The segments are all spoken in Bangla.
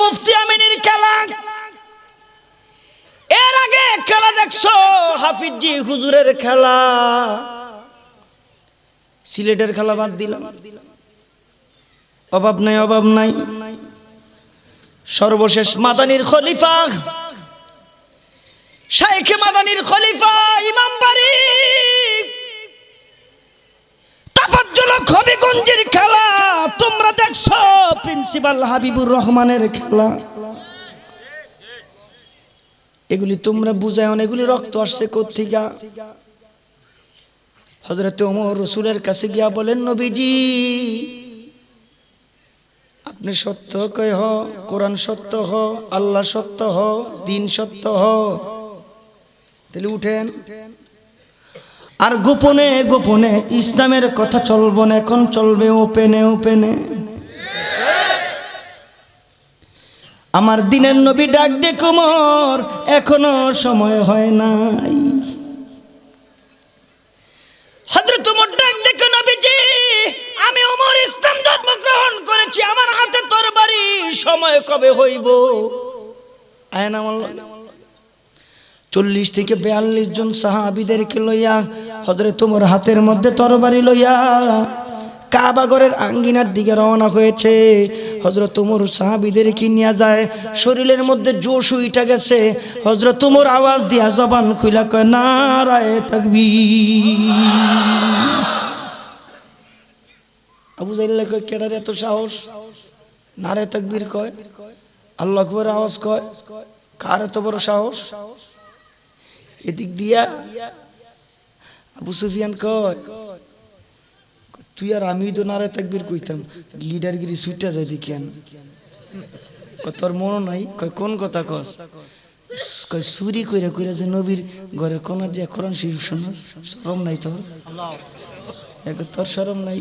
মুফতি আমিনের খেলা। এর আগে খেলা দেখছো হাফিজি হুজুরের খেলা। সিলেটের খেলা বাদ দিলাম, অভাব নাই, অভাব নাই। সর্বশেষ মাদানির খলিফা, শাইখে মাদানির খলিফা ইমাম বাড়ি তাফাজ্জুল হবিগঞ্জের খেলা তোমরা দেখছো, প্রিন্সিপাল হাবিবুর রহমানের খেলা। এগুলি তোমরা বুঝায়, এগুলি রক্ত আসছে কোত্থেকে? হযরত ওমর রাসূলের কাছে গিয়া বলেন, নবীজি আপনি সত্য কয় হ, কোরআন সত্য হ, আল্লাহ সত্য হ, দ্বীন সত্য হ, তাহলে উঠেন। আর গোপনে গোপনে ইসলামের কথা চলবে না, এখন চলবে ওপেনে ওপেনে। আমার দিনের নবী ডাক দে ওমর, এখনো সময় হয় নাই। হযরত ওমর ডাক দেখে, নবীজি আমি ওমর ইসলাম ধর্ম গ্রহণ করেছি, আমার হাতে তরবারি, সময় কবে হইব? আয়েন আমার 40 থেকে 42 জন সাহাবীদেরকে লইয়া হযরত ওমর হাতের মধ্যে তরবারি লইয়া কাবা ঘরের আঙ্গিনার দিকে রওনা হয়েছে। হযরত ওমর সাহাবীদেরকে নিয়ে যায়, শরীরের মধ্যে জোশ উঠে গেছে। হযরত ওমর আওয়াজ দিয়া জবান খুইলা কয়, নারায়ে তাকবীর। আবু জাহেল কয়, কেডার এত সাহস নারায়ে তাকবীর কয়, আল্লাহু আকবার আওয়াজ কয়, কার এত বড় সাহস? এদিক দিয়া আবু সুফিয়ান কয়, তুই আর আমি তো নারায়ে তাকবীর কইতাম, লিডারগিরি সুইটা যায় দেখেন। তোর মনে নাই? কয় কোন কথা কস? কয় চুরি কইরা কইরা যে নবীর ঘরের কোনার যে কোরআন শরীফ শোনাস, শরম নাই তোর? তোর শরম নাই?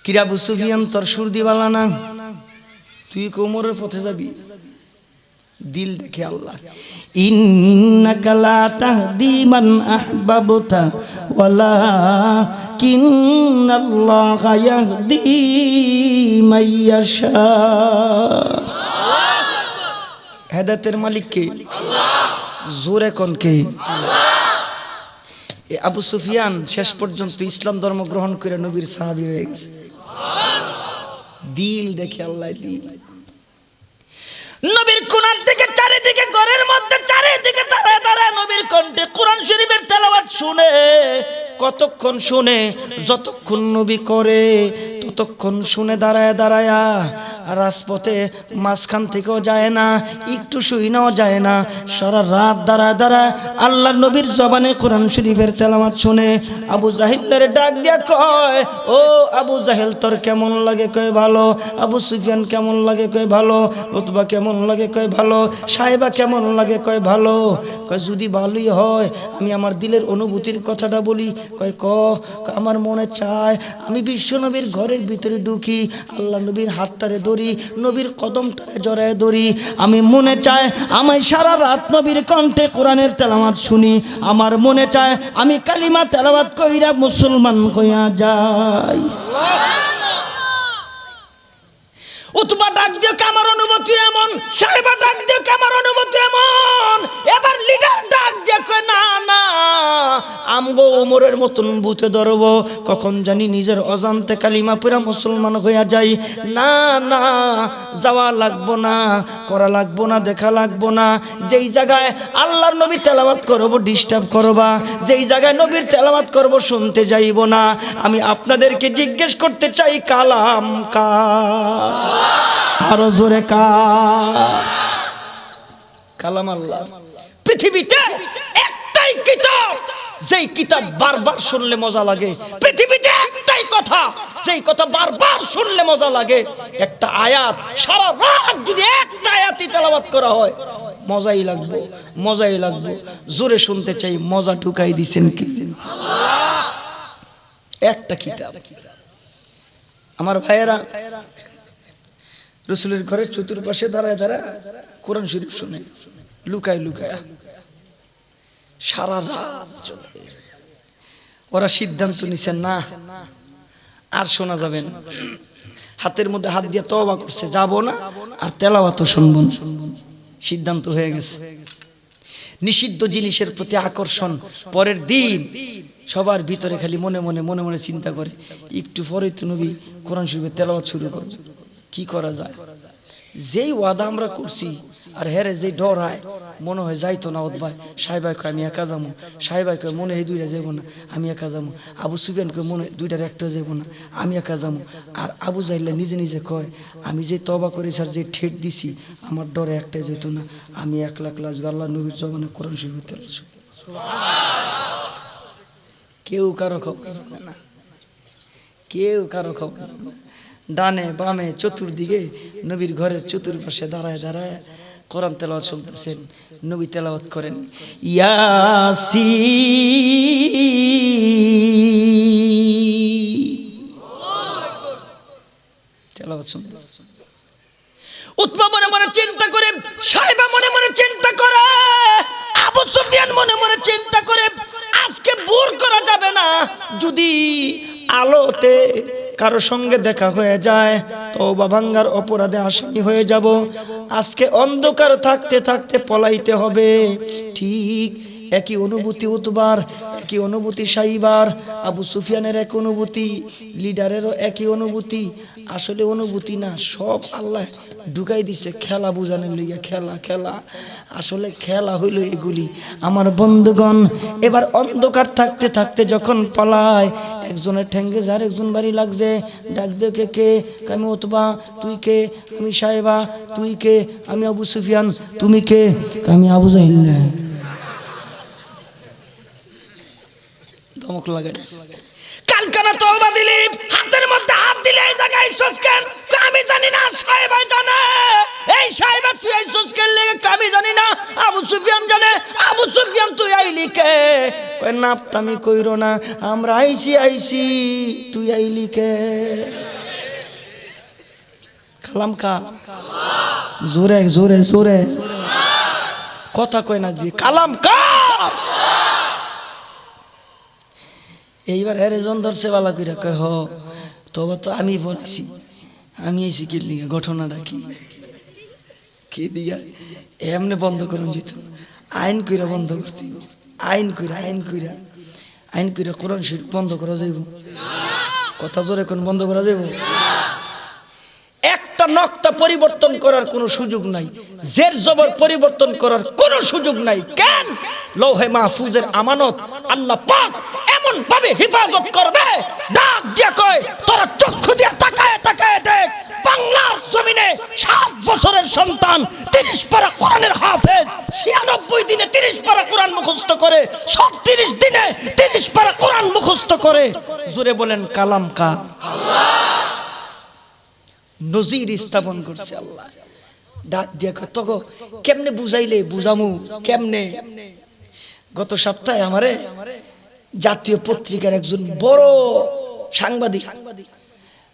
কিরা আবু সুফিয়ান, তোর সুর দিবালা না, তুই কোমরের পথে যাবি? দিল দেখে আল্লাহ। ইন্নাকা লা তাহদি মান আহবাবতা ওয়ালাকিন্নাল্লাহা ইয়াহদি মান ইয়াশা। হেদায়েতের মালিক কে? আল্লাহ। জোরে কোন কে? আল্লাহ। আবু সুফিয়ান শেষ পর্যন্ত ইসলাম ধর্ম গ্রহণ করে নবীর সাহাবী হয়ে গেছে। দিল দেখে আল্লাহ। দিল নবীর কোরআন থেকে চারিদিকে ঘরের মধ্যে চারিদিকে দাঁড়ায় দাঁড়ায় নবীর কণ্ঠে কোরআন শরীফের তেলাওয়াত শুনে। কতক্ষণ শুনে? যতক্ষণ নবী করে ততক্ষণ শুনে দাঁড়ায় দাঁড়ায়। রাজপথে মাঝখান থেকেও যায় না, একটু শুই নাও যায় না, সারা রাত দাঁড়ায় দাঁড়ায় আল্লাহ নবীর জবানে কোরআন শরীফের তেলাওয়াত শুনে। আবু জাহিলের ডাক দিয়া কয়, ও আবু জাহেল তোর কেমন লাগে? কয় ভালো। আবু সুফিয়ান কেমন লাগে? কয় ভালো। উতবা কেমন লাগে? কয় ভালো। সাহেবা কেমন লাগে? কয় ভালো। কয় যদি ভালোই হয় আমি আমার দিলের অনুভূতির কথাটা বলি। কয় আমার মনে চায় আমি বিশ্ব নবীর ঘরের ভিতরে ঢুকি, আল্লাহ নবীর হাতটারে ধরি, নবীর কদমটারে জড়ায় ধরি। আমি মনে চায় আমি সারা রাত নবীর কণ্ঠে কোরআনের তেলাওয়াত শুনি। আমার মনে চায় আমি কালিমা তেলাওয়াত কইরা মুসলমান হইয়া যাই। উতবা ডাক দিও, আমার অনুভূতি এমন। সাহেবা ডাক দিও, আমার অনুভূতি এমন। এবার লিডার ডাক দিয়ে কয়, না না, আমগো ওমরের মতন বুতে ধরব, কখন জানি নিজের অজান্তে কালিমা পড়া মুসলমান হইয়া যাই। না না, যাওয়া লাগবো না, করা লাগবো না, দেখা লাগবো না। যেই জায়গায় আল্লাহর নবী তেলাওয়াত করব ডিস্টার্ব করবা, যেই জায়গায় নবীর তেলাওয়াত করব শুনতে যাইব না। আমি আপনাদেরকে জিজ্ঞেস করতে চাই, কালাম কার? আরো জোরে কার? কালাম আল্লাহ। পৃথিবীতে একটাই কিতাব, যেই কিতাব বারবার শুনলে মজা লাগে। পৃথিবীতে একটাই কথা, যেই কথা বারবার শুনলে মজা লাগে। একটা আয়াত, সারা রাত যদি একটা আয়াতই তেলাওয়াত করা হয় মজাই লাগবে, মজাই লাগবে। জোরে শুনতে চাই, মজা ঢুকাই দিছেন কি? আল্লাহ। একটা কিতাব। আমার ভাইয়েরা, রাসূলের ঘরের চতুর্পাশে দাঁড়ায় দাঁড়ায় কোরআন শরীফ শুনে, লুকায় লুকায় সারা রাত চলে। ওরা সিদ্ধান্ত নিছেন, না আর শোনা যাবে না। হাতের মধ্যে হাত দিয়ে তওবা করছে, যাব না আর তেলাওয়াতও শুনব না। সিদ্ধান্ত হয়ে গেছে। নিষিদ্ধ জিনিসের প্রতি আকর্ষণ। পরের দিন সবার ভিতরে খালি মনে মনে চিন্তা করে, একটু পরে তো নবী কোরআন শরীফের তেলাওয়াত শুরু করবে, কি করা যায়। যেই ওয়াদা আমরা করছি আর হেরে যে ডর হয়, মনে হয় যাইতো না। ভাই সাহেবাই কয় আমি একা যাবো, সাহেবাই কয় মনে হয় দুইটা যাবো না, আমি একা যাবো। আবু সুফিয়ান কয় মনে দুইটার একটা যাবো না, আমি একা যাবো। আর আবু জাহিল্লা নিজে নিজে কয় আমি যে তওবা করেছি আর যে ঠেট দিছি আমার ডরে একটাই যেত না, আমি 1 লাখ আল্লাহ নবীর জবানে কোরআন শরীফ তেলাওয়াত। কেউ কারো খবর জানে না, কেউ কারো খবর জানে না। ডানে বামে চতুর্দিকে নবীর ঘরের চতুর্পাশে দাঁড়ায় দাঁড়ায় কোরআন তেলাওয়াত শুনতেছেন। নবী তেলাওয়াত করেন তেলাওয়াত শুনতেছেন। উতবা মনে মনে চিন্তা করে, সাহেবা মনে মনে চিন্তা করে, আবু সুফিয়ান মনে মনে চিন্তা করে, আজকে ভুল করা যাবে না। যদি আলোতে কারো সঙ্গে দেখা হয়ে যায় তওবা ভাঙ্গার অপরাধে আসামি হয়ে যাব। আজকে অন্ধকার থাকতে থাকতে পলাইতে হবে। ঠিক একই অনুভূতি উতবার, একই অনুভূতি সাইবার, আবু সুফিয়ানের এক অনুভূতি, লিডারেরও একই অনুভূতি। আসলে অনুভূতি না, সব আল্লাহ ঢুকাই দিছে খেলা বুঝানোর লইয়া। খেলা আসলে খেলা হইল এগুলি। আমার বন্ধুগণ, এবার অন্ধকার থাকতে থাকতে যখন পলায়, একজনের ঠেঙ্গে যার একজন বাড়ি লাগছে, ডাক দিয়ে কে? আমি উতবা। তুই কে? আমি সাহেবা। তুই কে? আমি আবু সুফিয়ান। তুমি কে? আমি আবু জাহিল। ধমক লাগাই কালকানা তওবা দিলি, হাতের মধ্যে হাত দিলে এই জায়গায় সসকেন আমি জানি না, সাহেবা জানে। এই সাহেবা তুই এই সসকেন লেগে আমি জানি না, আবু সুফিয়ান জানে। আবু সুফিয়ান তুই আইলি কে? কয় নাপতামি কইরো না, আমরা আইছি, তুই আইলি কে? কালাম কা জোরে জোরে জোরে কথা কয় না জি, কালাম কা। এইবার হেরেজন ধরছে বালা কইরা, কয় হ তবে তো আমি বলছি, আমি এসি কি লিগে, ঘটনাটা কি দিয়া এমনি বন্ধ করুন যেত। আইন কইরা বন্ধ করছি, আইন কইরা কোরআন শরীফ বন্ধ করা যাইব? কথা জোরে কোন বন্ধ করা যাইব? একটা নক্তা পরিবর্তন করার কোনো সুযোগ নাই, জের জবর পরিবর্তন করার কোনো সুযোগ নাই। কেন? লৌহে মাহফুজের আমানত আল্লাহ পাক এমন ভাবে হেফাজত করবে, ডাক দিয়া কয় তোরা চক্ষু দিয়া তাকায় দেখ, বাংলার জমিনে 7 বছরের সন্তান 30 পারা কোরআনের হাফেজ, 96 দিনে 30 পারা কোরআন মুখস্থ করে, 36 দিনে 30 পারা কোরআন মুখস্থ করে। জোরে বলেন কালাম কা? আল্লাহ। নজির স্থাপন করছে আল্লাহ। ডাক দিয়া কয় তগো কেমনে বুঝাইলে বুঝামু কেমনে? গত সপ্তাহে আমারে জাতীয় পত্রিকার একজন বড় সাংবাদিক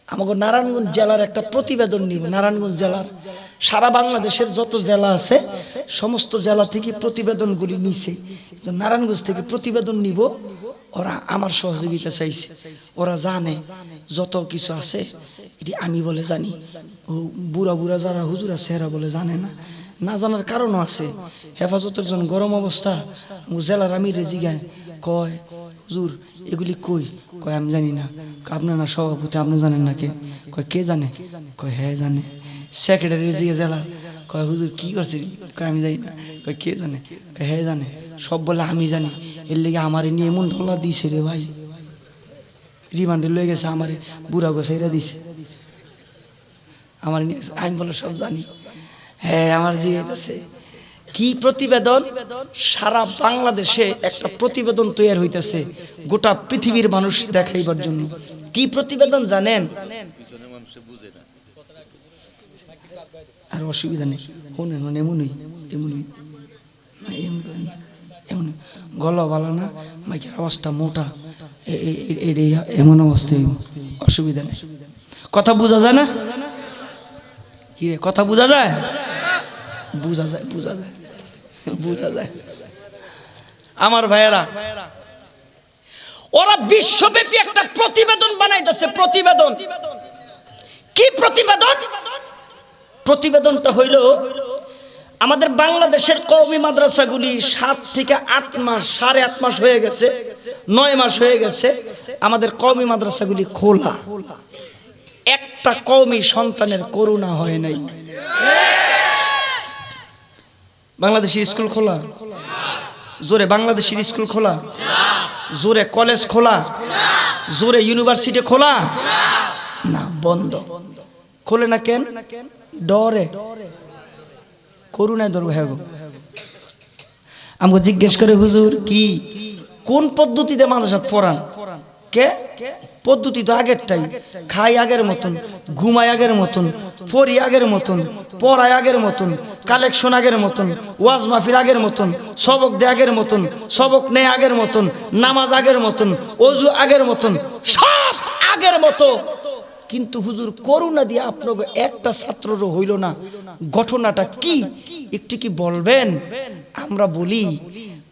আমাকে নারায়ণগঞ্জ জেলার একটা প্রতিবেদন নিব। নারায়ণগঞ্জ জেলার সারা বাংলাদেশের যত জেলা আছে সমস্ত জেলা থেকে প্রতিবেদনগুলি নিছে। নারায়ণগঞ্জ থেকে প্রতিবেদন নিব। ওরা আমার সহযোগিতা চাইছে, ওরা জানে যত কিছু আছে এটি আমি বলে জানি। ও বুড়া যারা হুজুর আছে এরা বলে জানে না, না জানার কারণও আছে। হেফাজতের জন্য গরম অবস্থা, জেলার আমি রেজিগায় কয় হুজুর এগুলি কই? কয় আমি জানি না। আপনার না সভাপতি, আপনি জানেন না? কে জানে? কয় হ্যাঁ জানে। সেক্রেটারি রেজিগে জেলা কয় হুজুর কি করছে? কয় আমি জানি না। কয় কে জানে? কয় হ্যাঁ জানে। সব বলে আমি জানি। এর লেগে আমার নিয়ে এমন ঢলা দিছে রে ভাই, রিমান্ডে লয়ে গেছে আমারে, বুড়া গোসাইরা দিছে আমার নিয়ে। আমি বলে সব জানি। হ্যাঁ আমার জিজ্ঞেস কি প্রতিবেদন? সারা বাংলাদেশে একটা প্রতিবেদন তৈরি হইতেছে গোটা পৃথিবীর মানুষ দেখাইবার জন্য। কি প্রতিবেদন জানেন? আর অসুবিধা নেই, এমনই গলা ভালো না, মাইকের আওয়াজটা মোটা, এমন অবস্থায় অসুবিধা নেই। কথা বোঝা যায় না? কি রে কথা বোঝা যায়? বোঝা যায়। আমার ভাইয়েরা, ওরা বিশ্বব্যাপী একটা প্রতিবেদন বানাইতেছে। প্রতিবেদন কি প্রতিবেদন? প্রতিবেদনটা হইল আমাদের বাংলাদেশের কওমি মাদ্রাসাগুলি 7 থেকে 8 মাস, 8.5 মাস হয়ে গেছে, 9 মাস হয়ে গেছে আমাদের কওমি মাদ্রাসাগুলি খোলা। একটা কওমি সন্তানের করুণা হয় নাই। বাংলাদেশের স্কুল খোলা? জোরে বাংলাদেশের স্কুল খোলা? জোরে কলেজ খোলা? জোরে ইউনিভার্সিটি খোলা? না, বন্ধ। খোলে না কেন? ডরে। করুণায় ধরবো। হ্যাঁ, আমাকে জিজ্ঞেস করে হুজুর কি কোন পদ্ধতিতে মাদ্রাসা পড়ান? কে পদ্ধতি তো আগেরটাই, খাই আগের মতন, ঘুমাই আগের মতন, পড়ি আগের মতন, পড়াই আগের মতন, কালেকশন আগের মতন, ওয়াজ মাহফিল আগের মতন, সবক দে আগের মতন, সবক নেয় আগের মতন, নামাজ আগের মতন, অজু আগের মতন, সব আগের মতো। কিন্তু হুজুর করুণা দিয়ে আপনাকে একটা ছাত্ররও হইল না, ঘটনাটা কি একটু কি বলবেন? আমরা বলি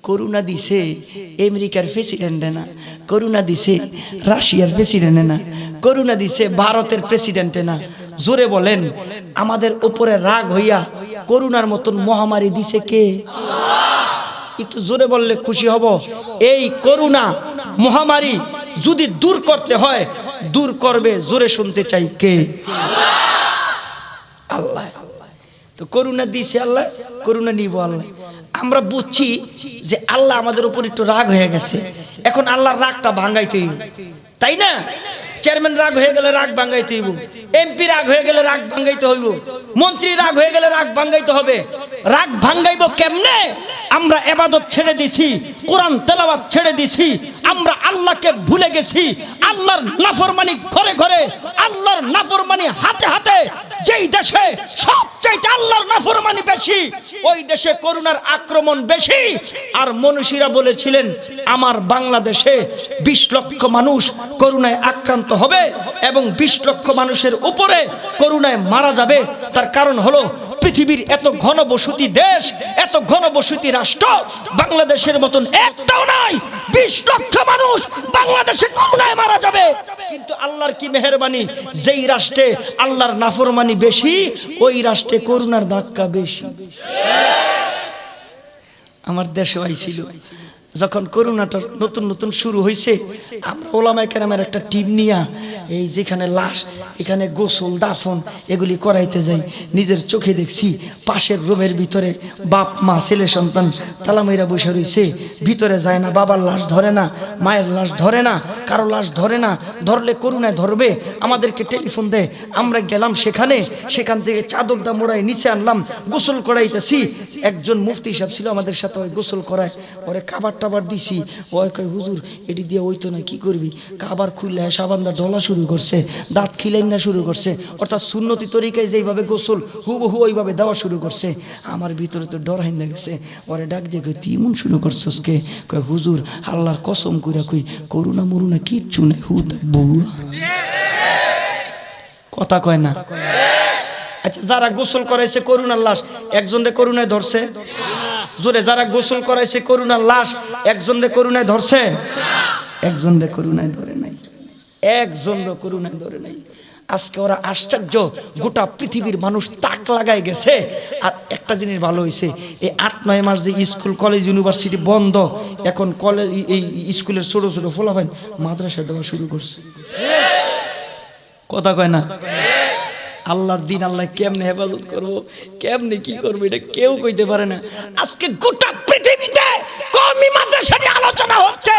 করুণা দিছে আমেরিকার প্রেসিডেন্টে না, করুণা দিছে রাশিয়ার প্রেসিডেন্টে না, করুণা দিছে ভারতের প্রেসিডেন্টে না। জোরে বলেন, আমাদের উপরে রাগ হইয়া করুণার মতন মহামারী দিছে কে? একটু জোরে বললে খুশি হব। এই করুণা মহামারী যদি দূর করতে হয়, দূর করবে, জোরে শুনতে চাই কে? আল্লাহ। তো করুণা দিছে আল্লাহ, করুণা নিব আল্লাহ। আমরা বুঝছি যে আল্লাহ আমাদের উপর একটু রাগ হয়ে গেছে, এখন আল্লাহর রাগটা ভাঙাইতে হইব, তাই না? চেয়ারম্যান রাগ হয়ে গেলে রাগ ভাঙাইতে হইব, এমপি রাগ হয়ে গেলে রাগ ভাঙাইতে হইব, মন্ত্রী রাগ হয়ে গেলে রাগ ভাঙাইতে হবে। রাগ ভাঙাইব কেমনে? আমরা ইবাদত ছেড়ে দিছি, কোরআন তেলাওয়াত ছেড়ে দিছি, আমরা আল্লাহকে ভুলে গেছি। আল্লাহর নাফরমানি ঘরে ঘরে, আল্লাহর নাফরমানি হাতে হাতে। যেই দেশে সবচাইতে আল্লাহর নাফরমানি বেশি, ওই দেশে করুণার আক্রমণ বেশি। আর মনীষীরা বলেছিলেন আমার বাংলাদেশে 20 লক্ষ মানুষ করুণায় আক্রান্ত হবে এবং 20 লক্ষ মানুষের উপরে করুণায় মারা যাবে। তার কারণ হলো পৃথিবীর এত ঘনবসতি দেশ, এত ঘনবসতি রাষ্ট্র বাংলাদেশের মতন একটাও নাই। 20 লক্ষ মানুষ বাংলাদেশে করুণায় মারা যাবে। কিন্তু আল্লাহর কি মেহেরবানি, যেই রাষ্ট্রে আল্লাহর নাফরমানি বেশি, ওই রাষ্ট্রে করুণার ধাক্কা বেশি। আমার দেশে আইছিল যখন করোনাটা নতুন নতুন শুরু হয়েছে, আমরা ওলামায়ে কেরামের একটা টিম নিয়া এই যেখানে লাশ, এখানে গোসল দাফন এগুলি করাইতে যাই। নিজের চোখে দেখছি পাশের রুমের ভিতরে বাপ মা ছেলে সন্তান তালামাইরা বসে রয়েছে, ভিতরে যায় না, বাবার লাশ ধরে না, মায়ের লাশ ধরে না, কারো লাশ ধরে না, ধরলে করুণায় ধরবে। আমাদেরকে টেলিফোন দেয়, আমরা গেলাম সেখানে, সেখান থেকে চাদরটা মোড়াই নিচে আনলাম, গোসল করাইতেছি। একজন মুফতি সাহেব ছিল আমাদের সাথে, ওই গোসল করায়, ওরে কাবার টাবার দিছি। ওই কয় হুজুর এটি দিয়ে ওই তো না, কি করবি? কাবার খুললে সাবানদা ডলা শুরু করছে, দাঁত খিলাইন না শুরু করছে, অর্থাৎ সুন্নতি তরিকায় যেইভাবে গোসল হুবহু ওইভাবে দেওয়া শুরু করছে। আমার ভিতরে তো ডর হাইন্দা গেছে। ওরে ডাক দিয়ে কই তুই এমন শুরু করছস কে? কয় হুজুর আল্লাহর কসম কইরা কই করুণা মরুনা কিচ্ছু নাই, হুদ বউয়া। কথা কয় না। আচ্ছা, যারা গোসল করাইছে করুণার লাশ, একজনরে করুণায় ধরছে? জোরে, যারা গোসল করাইছে করুণার লাশ, একজনরে করুণায় ধরছে? একজনরে করুণায় ধরে নাই, একজনরে করুণায় ধরে নাই। আজকে ওরা আশ্চর্য, গোটা পৃথিবীর মানুষ তাক লাগায় গেছে। আর একটা জিনিস ভালো হয়েছে, এই 8-9 মাস যে স্কুল কলেজ ইউনিভার্সিটি বন্ধ, এখন কলেজ এই স্কুলের ছোট ছোট ফলাফল মাদ্রাসা দেওয়া শুরু করছে। কথা কয় না। আল্লাহর দিন আল্লাহ কেমনে হেফাজত করবো, কেমনে কি করবো, এটা কেউ কইতে পারে না। আজকে গোটা পৃথিবীতে কওমি মাদ্রাসা নিয়ে আলোচনা হচ্ছে।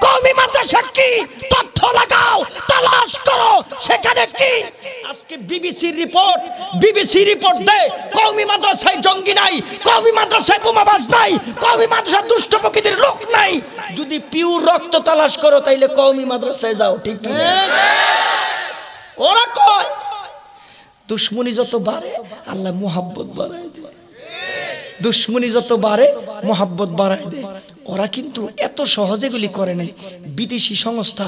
কওমি মাদ্রাসা কি? তথ্য লাগাও, তালাশ করো সেখানে কি। আজকে বিবিসির রিপোর্ট দেয় কওমি মাদ্রাসায় জঙ্গি নাই, কওমি মাদ্রাসায় বোমাবাজ নাই, কওমি মাদ্রাসায় দুষ্ট প্রকৃতির লোক নাই। যদি পিওর রক্ত তালাশ করো তাইলে কওমি মাদ্রাসায় যাও, ঠিক কি? ওরা কয় দুশ্মনী যত বাড়ে আল্লাহ মোহাব্বত বাড়ায় দেয়, দুশ্মনী যত বাড়ে মোহাব্বত বাড়ায় দেয়। ওরা কিন্তু এত সহজে গুলি করে নাই। বিদেশি সংস্থা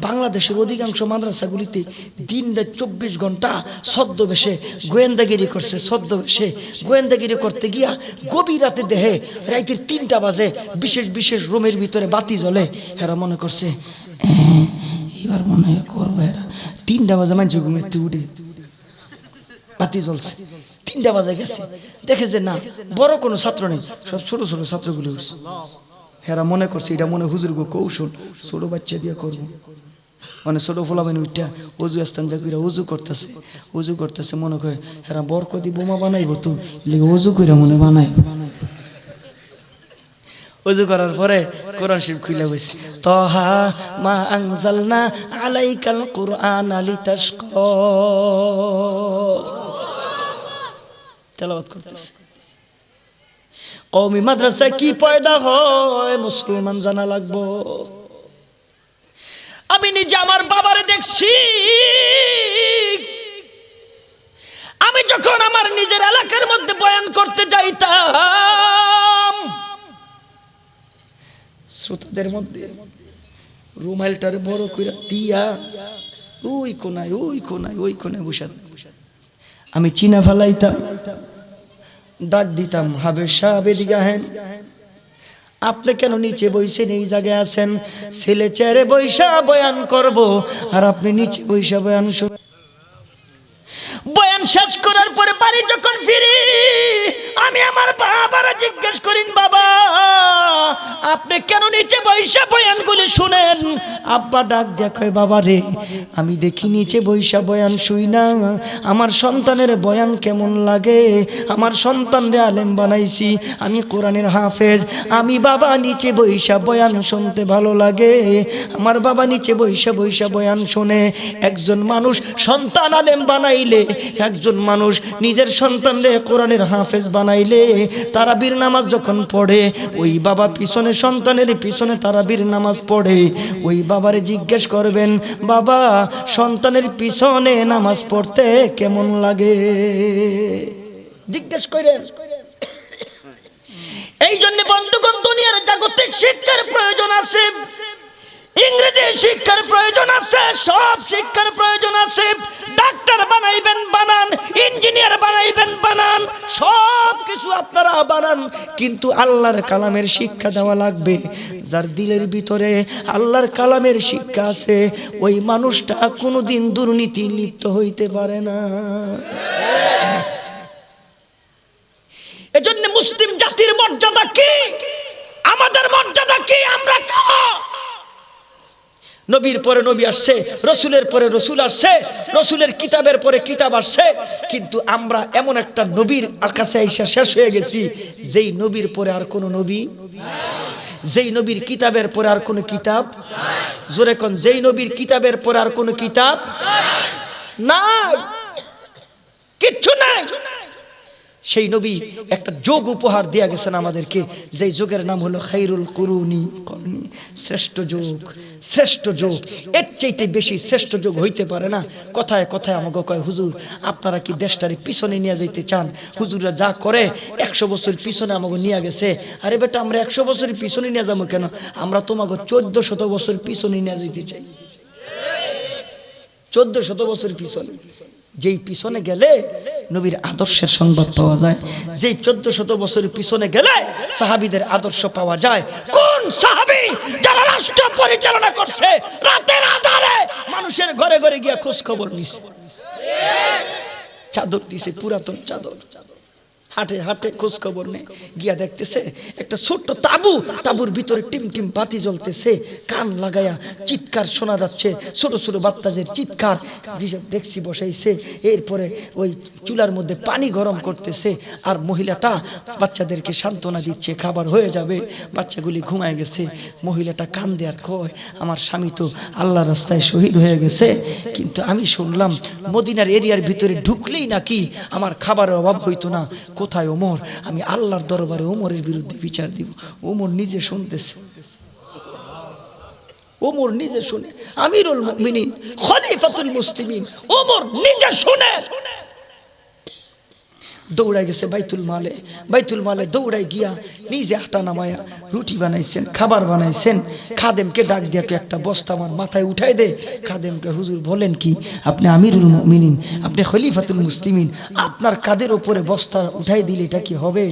বাংলাদেশের অধিকাংশ মাদ্রাসাগুলিতে দিন-রাত 24 ঘন্টা ছদ্মবেশে গোয়েন্দাগিরি করছে। ছদ্মবেশে গোয়েন্দাগিরি করতে গিয়া গভীর রাতে দেহে রাইতের 3টা বাজে বিশেষ বিশেষ রুমের ভিতরে বাতি জ্বলে। এরা মনে করছে এবার মনে হয় করবো, এরা 3টা বাজে মানুষ ঘুমাইতে উঠে বাতি জ্বলছে, 3টা বাজে গেছে, দেখে যে না বড় কোনো ছাত্র নেই, সব ছোট ছোট ছাত্রগুলো উঠছে। হেরা মনে করছে এটা মনে হুজুর গো কৌশল, ছোট বাচ্চা দিয়ে করবো। মানে ছোট ফোলাবেন উঠটা উজু স্থান জাকিরা উজু করতেছে মনে করে হেরা বরকতি বোমা বানাইবো, তো উজু করে মনে বানাই। উজু করার পরে কোরআন শরীফ খুলে বসে, তহা মা আনজালনা আলাইকাল কুরআন লিতাশকা, তেলাওয়াত করতেছে। কওমি মাদ্রাসায় কি পয়দা হয় মুসলমান জানা লাগবো। আমি নিজে আমার বাবারে দেখছি, আমি যখন আমার নিজের এলাকার মধ্যে বয়ান করতে যাইতাম, শ্রোতাদের মধ্যে রুমালটার বড় করে দিয়া ওই কোনায় বসে আমি চিনা ফেলাইতাম, ডাক দিতাম, হাবের সাহেব এদিকে আহেন, আপনি কেন নিচে বইছেন, এই জায়গায় আছেন, ছেলে চেয়ারে বৈশা বয়ান করব আর আপনি নিচে বৈশা বয়ান শুনবেন। বয়ান শেষ করার পরে বাড়ি যখন ফিরি, আমি আমার বাবারা জিজ্ঞেস করেন, বাবা আপনি কেন নিচে বৈশা বয়ানগুলি শুনেন? আব্বা ডাক দেখে, বাবা রে আমি দেখি নিচে বৈশা বয়ান শুই না, আমার সন্তানের বয়ান কেমন লাগে, আমার সন্তানরে আলেম বানাইছি, আমি কোরআনের হাফেজ, আমি বাবা নিচে বৈশা বয়ান শুনতে ভালো লাগে। আমার বাবা নিচে বৈশা বয়ান শুনে। একজন মানুষ সন্তান আলেম বানাইলে, একজন মানুষ নিজের সন্তানরে কোরআনের হাফেজ বানাইলে, তারাবির নামাজ যখন পড়ে ওই বাবা পিছনে সন্তানের পিছনে তারাবির নামাজ পড়ে, ওই বাবারে জিজ্ঞেস করবেন, বাবা সন্তানের পিছনে নামাজ পড়তে কেমন লাগে, জিজ্ঞেস করেন। এই জন্য বন্ধুগণ দুনিয়ার জাগতিক শিক্ষার প্রয়োজন আছে, ইংরেজি শিক্ষার প্রয়োজন আছে, সব শিক্ষার প্রয়োজন আছে। ডাক্তার বানাইবেন বানান, ইঞ্জিনিয়ার বানাইবেন বানান, সব কিছু আপনারা বানান, কিন্তু আল্লাহর কালামের শিক্ষা দেওয়া লাগবে। যার দিলের ভিতরে আল্লাহর কালামের শিক্ষা আছে, ওই মানুষটা কোনোদিন দুর্নীতি লিপ্ত হইতে পারে না। এজন্য মুসলিম জাতির মর্যাদা কি, আমাদের মর্যাদা কি, আমরা কারা? নবীর পরে নবী আসছে, রসুলের পরে রসুল আসছে, রসুলের কিতাবের পরে কিতাব আসছে, কিন্তু আমরা এমন একটা নবীর কাছে আইসা শেষ হয়ে গেছি যেই নবীর পরে আর কোনো নবী, যেই নবীর কিতাবের পরে আর কোনো কিতাব, জোরে কোন, যেই নবীর কিতাবের পরে আর কোনো কিতাব নাই, কিচ্ছু নাই। সেই নবী একটা যোগ উপহার দিয়া গেছেন আমাদেরকে, যেই যোগের নাম হলো খায়রুল কুরুনি, শ্রেষ্ঠ যোগ, শ্রেষ্ঠ যোগ। এর চাইতে বেশি শ্রেষ্ঠ যোগ হইতে পারে না। কথায় কথায় আমাকে কয়, হুজুর আপনারা কি দেশটারে পিছনে নিয়ে যাইতে চান? হুজুররা যা করে 100 বছর পিছনে আমাকে নিয়ে গেছে। আরে বেটা আমরা 100 বছরের পিছনে নিয়ে যাবো কেন? আমরা তোমাকে 1400 বছর পিছনে নিয়ে যাইতে চাই, 1400 বছর পিছনে। যেই পিছনে গেলে নবীর আদর্শের সংবাদ পাওয়া যায়, যেই 1400 বছরের পিছনে গেলে সাহাবীদের আদর্শ পাওয়া যায়। কোন সাহাবী যারা রাষ্ট্র পরিচালনা করছে, রাতের আধারে মানুষের ঘরে ঘরে গিয়া খোঁজ খবর নিছে, চাদর দিছে, পুরাতন চাদর, হাটে হাটে খোঁজ খবর নেই, গিয়া দেখতেছে একটা ছোট্ট তাবু, তাবুর ভিতরে টিম টিম বাতি জ্বলতেছে, কান লাগায়া চিৎকার শোনা যাচ্ছে, ছোট ছোট বাচ্চাদের চিৎকার। ডেক্সি বসাইছে, এরপরে ওই চুলার মধ্যে পানি গরম করতেছে, আর মহিলাটা বাচ্চাদেরকে সান্ত্বনা দিচ্ছে, খাবার হয়ে যাবে, বাচ্চাগুলি ঘুমায় গেছে। মহিলাটা কান্দে আর কয়, আমার স্বামী তো আল্লাহ রাস্তায় শহীদ হয়ে গেছে, কিন্তু আমি শুনলাম মদিনার এরিয়ার ভিতরে ঢুকলেই নাকি আমার খাবারের অভাব হইতো না। কোথায় ওমর? আমি আল্লাহর দরবারে ওমরের বিরুদ্ধে বিচার দিব। ওমর নিজে শুনতেছে, ওমর নিজে শুনে, আমিরুল মুমিনিন খলিফাতুল মুসলিমিন, ওমর নিজে শুনে দৌড়ায় গেছে বাইতুল মালে। বাইতুল মালে দৌড়ায় গিয়া নিজে আটা নামায়া রুটি বানাইছেন, খাবার বানাইছেন। খাদেমকে ডাক দিয়া একটা বস্তা আমার মাথায় উঠাই দে। খাদেমকে, হুজুর বলেন কি, আপনি আমিরুল মুমিনিন, আপনি খলিফাতুল মুসলিমিন, আপনার কাদের উপরে বস্তা উঠাই দিলে এটা কি হবে?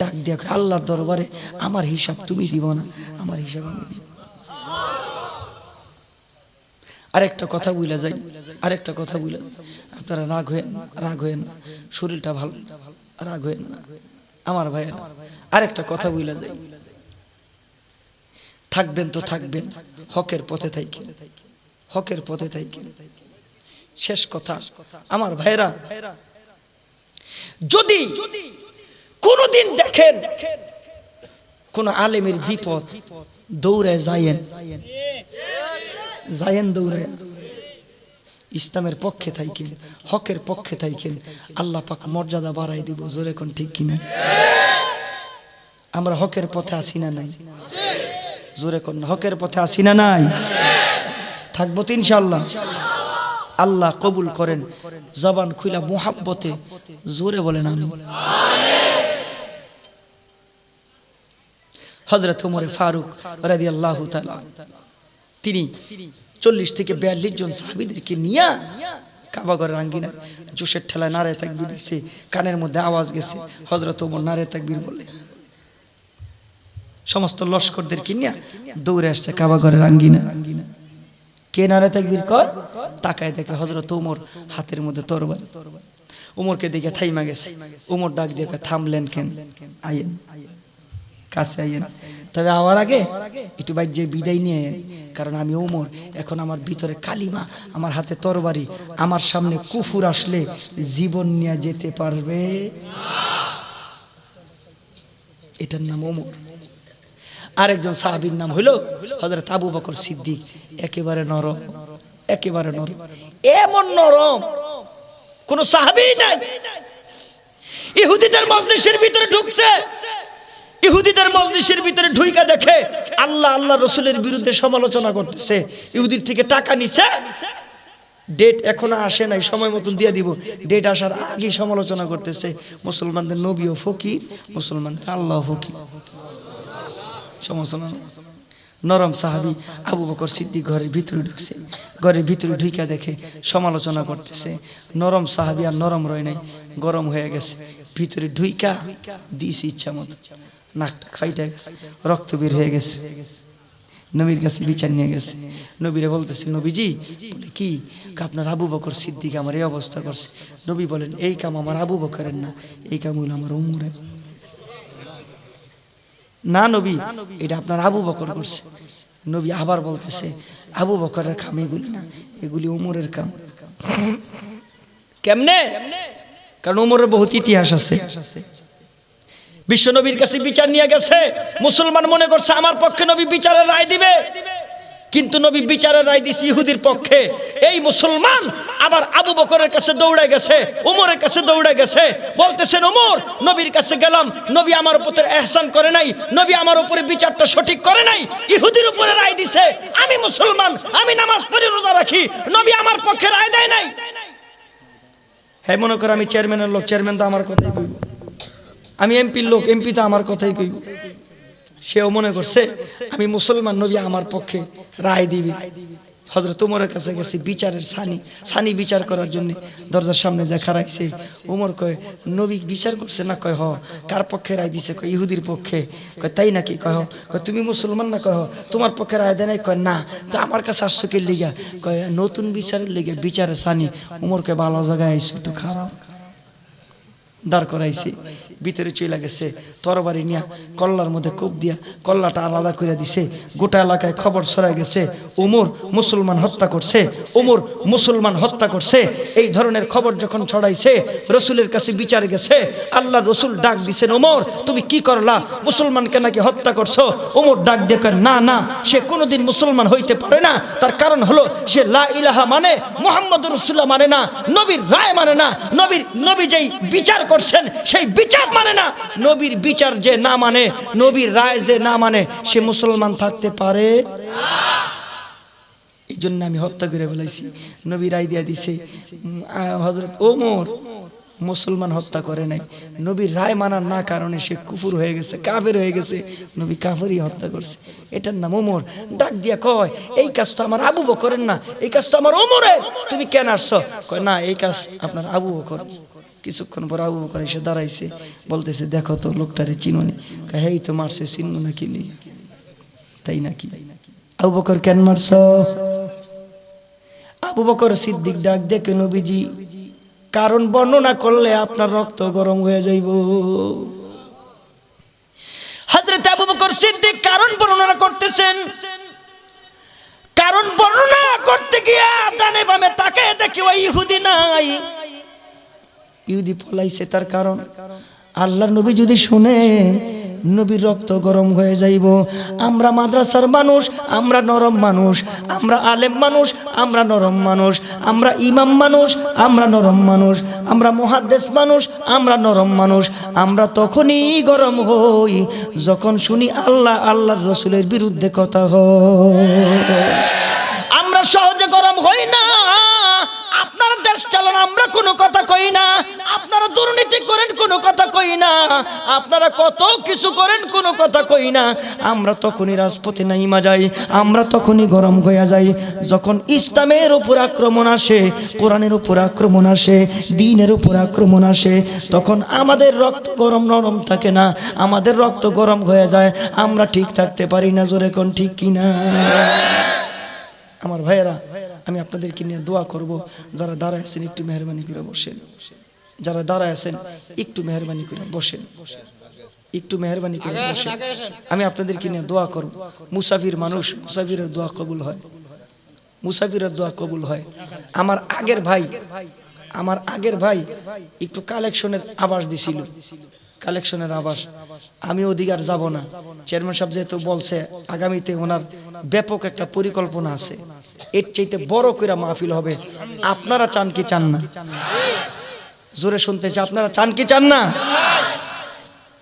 ডাক দিয়া আল্লাহর দরবারে আমার হিসাব তুমি দিব না, আমার হিসাব আমি দিব। আরেকটা কথা বলে যাই, আরেকটা কথা বলে, আপনারা রাগ হয়েন না, শরীরটা ভালো, রাগ হয়েন না আমার ভাইয়েরা। আরেকটা কথা বলে যাই, থাকবেন তো থাকবেন হকের পথে থাকেন, হকের পথে থাকেন। শেষ কথা আমার ভাইয়েরা, যদি কোনদিন দেখেন কোন আলেমের বিপদ, দৌড়ে যায়েন, দৌড়ে ইসলামের পক্ষে থাকেন, হকের পক্ষে থাকেন, আল্লাহ পাক মর্যাদা বাড়াই দিব। জোরে কোন ঠিক কিনা? আমরা হকের পথে আসি না নাই? জোরে কোন হকের পথে আসি না নাই? থাকবো তো ইনশাআল্লাহ। আল্লাহ কবুল করেন। জবান খুলা মুহাব্বতে জোরে বলেন আমিন। হযরত ওমর ফারুক রাদিয়াল্লাহু তাআলা তিনি 40 থেকে 42 জন সাহাবীদেরকে নিয়ে কাবা ঘরের আঙ্গিনায় জোশের ঠেলায় নারে তাকবীর দিছে, কানের মধ্যে আওয়াজ গেছে, হযরত ওমর নারে তাকবীর বলে সমস্ত লস্করদেরকে নিয়ে দৌড়ে আসছে কাবা ঘরের আঙ্গিনায়। কে নারে তাকবীর কয়? তাকায় দেখে হযরত ওমর হাতের মধ্যে তরবারি। ওমরকে দেখে থাইমা গেছে। ওমর ডাক দিয়ে থামলেন কেন? আইয়েন কাছে আইয়েন, তবে আওয়ার আগে একটু বাইরে বিদায় নিয়ে, কারণ আমি ওমর, এখন আমার ভিতরে কালিমা, আমার হাতে তরবারি, আমার সামনে কুফুর আসলে জীবন নিয়ে যেতে পারবে। এটার নাম ওমর। আরেকজন সাহাবীর নাম হলো হযরত আবু বকর সিদ্দিক। একেবারে নরম, একেবারে নরম, এমন নরম কোন সাহাবী নাই। ইহুদিদের মজলিসের ভিতরে ঢুকছে, ইহুদিদের মজলিসের ভিতরে ঢুইকা দেখে আল্লাহ আল্লাহ রাসূলের বিরুদ্ধে সমালোচনা করতেছে। ইহুদির থেকে টাকা নিছে, ডেট এখনো আসে নাই, সময় মতন দিয়ে দিব, ডেট আসার আগে সমালোচনা করতেছে। মুসলমানদের নবীও ফকির, মুসলমানদের আল্লাহ ফকির। সমালোচনা। নরম সাহাবী আবু বকর সিদ্দিক ঘরের ভিতরে ঢুকছে, ঘরের ভিতরে ঢুইকা দেখে সমালোচনা করতেছে। নরম সাহাবী আর নরম রয় নাই, গরম হয়ে গেছে। ভিতরে ঢুইকা দিয়েছে ইচ্ছা মতো, নাকটা ফাইটা গেছে, রক্ত বের হয়ে গেছে। নবীর কাছে বিচার নিয়ে গেছে। নবীরে বলতেছে, নবীজি বলে কি, আপনার আবু বকর সিদ্দিক আমার এই অবস্থা করছে। নবী বলেন, এই কাম আমার আবু বকরের না, এই কাম হলো আমার ওমরের। না নবী, এটা আপনার আবু বকর করছে। নবী আবার বলতেছে, আবু বকরের কাম এগুলি না, এগুলি ওমরের কাম। কেমনে? কারণ ওমরের বহুত ইতিহাস আছে। বিশ্ব নবীর কাছে বিচার নিয়ে গেছে। মুসলমান মনে করছে আমার পক্ষে নবী বিচারের রায় দিবে, কিন্তু নবী বিচারের রায় দিছে ইহুদির পক্ষে। এই মুসলমান আবার আবু বকরের কাছে দৌড়ে গেছে, ওমরের কাছে দৌড়ে গেছে, বলতেছেন ওমর, নবীর কাছে গেলাম, নবী আমার উপরে ইহসান করে নাই, নবী আমার উপরে বিচারটা সঠিক করে নাই, ইহুদির উপরে রায় দিছে। আমি মুসলমান, আমি নামাজ পড়ি, রোজা রাখি, নবী আমার পক্ষে রায় দেয় নাই। হ্যাঁ, মনে করো আমি চেয়ারম্যানের লোক, চেয়ারম্যান তো আমার কথাই কইব। আমি এমপির লোক, এমপি তো আমার কথাই কইব। সেও মনে করছে আমি মুসলমান, নবী আমার পক্ষে রায় দিবে। হযরত ওমরের কাছে গেছে বিচারের সানি বিচার করার জন্য। দরজার সামনে যা খাড়াইছে, ওমর কয়, নবী বিচার করছে না? কয় হ। কার পক্ষে রায় দিছে? কয় ইহুদির পক্ষে। কয় তাই নাকি? কয় হ। কয় তুমি মুসলমান না? কয় হ। তোমার পক্ষে রায় দেয় নাই? কয় না। তো আমার কাছে আসছো কে লিগা? কয় নতুন বিচারের লিগা, বিচারের সানি। ওমরকে ভালো জায়গায় আইছো, একটু খারাপ দাঁড় করাইছে। ভিতরে চলে গেছে, তরবারি নিয়া কল্লার মধ্যে কোপ দিয়া কল্লাটা আলাদা করে দিছে। গোটা এলাকায় খবর ছড়াই গেছে, ওমর মুসলমান হত্যা করছে, ওমর মুসলমান হত্যা করছে। এই ধরনের খবর যখন ছড়াইছে, রসুলের কাছে বিচার গেছে। আল্লাহ রসুল ডাক দিছেন, ওমর তুমি কি করলা? মুসলমানকে নাকি হত্যা করছো? ওমর ডাক দিয়ে কয়, না না, সে কোনোদিন মুসলমান হইতে পারে না। তার কারণ হলো সে লা ইলাহা মানে, মুহাম্মদুর রাসূলুল্লাহ মানে না, নবীর রায় মানে না, নবী যেই বিচার করছেন সেই বিচার মানে না। নবীর বিচার যে না মানে, নবীর রায় যে না মানে, সে মুসলমান থাকতে পারে না। এই জন্য আমি হত্যা করে ফেলাইছি। নবী রায় দিয়া দিছে। হযরত ওমর মুসলমান হত্যা করে নাই, নবীর রায় মানার না কারণে সে কুফর হয়ে গেছে, কাফের হয়ে গেছে, নবী কাফেরই হত্যা করছে। এটার নাম ওমর। ডাক দিয়া কয়, এই কাজ তো আমার আবু বকরের না, এই কাজ তো আমার ওমরের, তুমি কেন আসছো? কয় না, এই কাজ আপনার আবু বকর। কিছুক্ষণ পর আবু বকর এসে দাঁড়াইছে, বলতেছে, দেখো তো লোকটারে চিনোনি? কয় হেই তো মারছে, চিনো নাকি? তাই নাকি? আবু বকর কেন মারছ? আবু বকর সিদ্দিক ডাক দেখে নবীজি কারণ বর্ণনা করলে আপনার রক্ত গরম হয়ে যাইব। হযরত আবু বকর সিদ্দিক কারণ বর্ণনা করতেছেন, কারণ বর্ণনা করতে গিয়া ডানে বামে তাকায় দেখি ওই ইহুদি নাই, ইহুদি পলাইছে। তার কারণ আল্লাহর নবী যদি শুনে নবীর রক্ত গরম হয়ে যাইব। আমরা মাদ্রাসার মানুষ, আমরা নরম মানুষ, আমরা আলেম মানুষ, আমরা নরম মানুষ, আমরা ইমাম মানুষ, আমরা নরম মানুষ, আমরা মুহাদ্দিস মানুষ, আমরা নরম মানুষ। আমরা তখনই গরম হই যখন শুনি আল্লাহ আল্লাহর রাসূলের বিরুদ্ধে কথা হয়। আমরা সহজে গরম হই না। আপনারা দেশ চালান, আমরা কোনো কথা কই না। আপনারা দুর্নীতি করেন, কোনো কথা কই না। আপনারা কত কিছু করেন, কোনো কথা কই না। আমরা তখনই রাজপথে নাইমা যাই, আমরা তখনই গরম হয়ে যাই যখন ইসলামের উপর আক্রমণ আসে, কোরআনের উপর আক্রমণ আসে, দ্বীনের উপর আক্রমণ আসে। তখন আমাদের রক্ত গরম নরম থাকে না, আমাদের রক্ত গরম হয়ে যায়, আমরা ঠিক থাকতে পারি না। জোরে কোন ঠিক কিনা? আমার ভাইয়েরা, আমি আপনাদেরকে নিয়ে দোয়া করব। যারা দাঁড়ায় আছেন একটু মেহরবানি করে বসেন, যারা দাঁড়ায় আছেন একটু মেহরবানি করে বসেন, একটু মেহরবানি করে বসেন। আমি আপনাদেরকে নিয়ে দোয়া করব। মুসাফির মানুষ, মুসাফিরের দোয়া কবুল হয়, মুসাফিরের দোয়া কবুল হয়। আমার আগের ভাই একটু কালেকশনের আভাস দিছিল, কালেকশনের আভাস। আমি ওদিকে আর যাব না। চেয়ারম্যান সাহেব যেহেতু বলছে আগামীতে ওনার ব্যাপক একটা পরিকল্পনা আছে, এর চাইতে বড় করে মাহফিল হবে। আপনারা চান কি চান না? জোরে শুনতেছি, আপনারা চান কি চান না?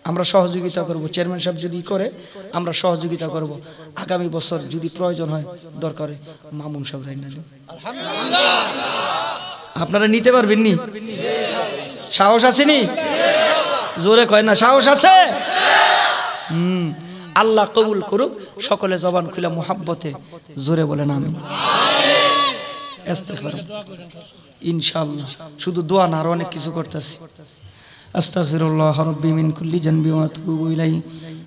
আমরা সহযোগিতা করব। চেয়ারম্যান সাহেব যদি করে আমরা সহযোগিতা করব। আগামী বছর যদি প্রয়োজন হয় দরকারে মামুন সাহেব রাইনা দেন। আপনারা নিতে পারবেন নি? সাহস আসেনি? জোরে কয় না, সাহস আছে? আল্লাহ কবুল করুক। সকলে জবান খুলে মুহাব্বতে জোরে বলেন আমিন। ইনশাআল্লাহ শুধু দোয়া না, আরো অনেক কিছু করতেছি। আস্তাগফিরুল্লাহ রাব্বি মিন কুল্লি জানবি ওয়া আতুবু ইলাইহি।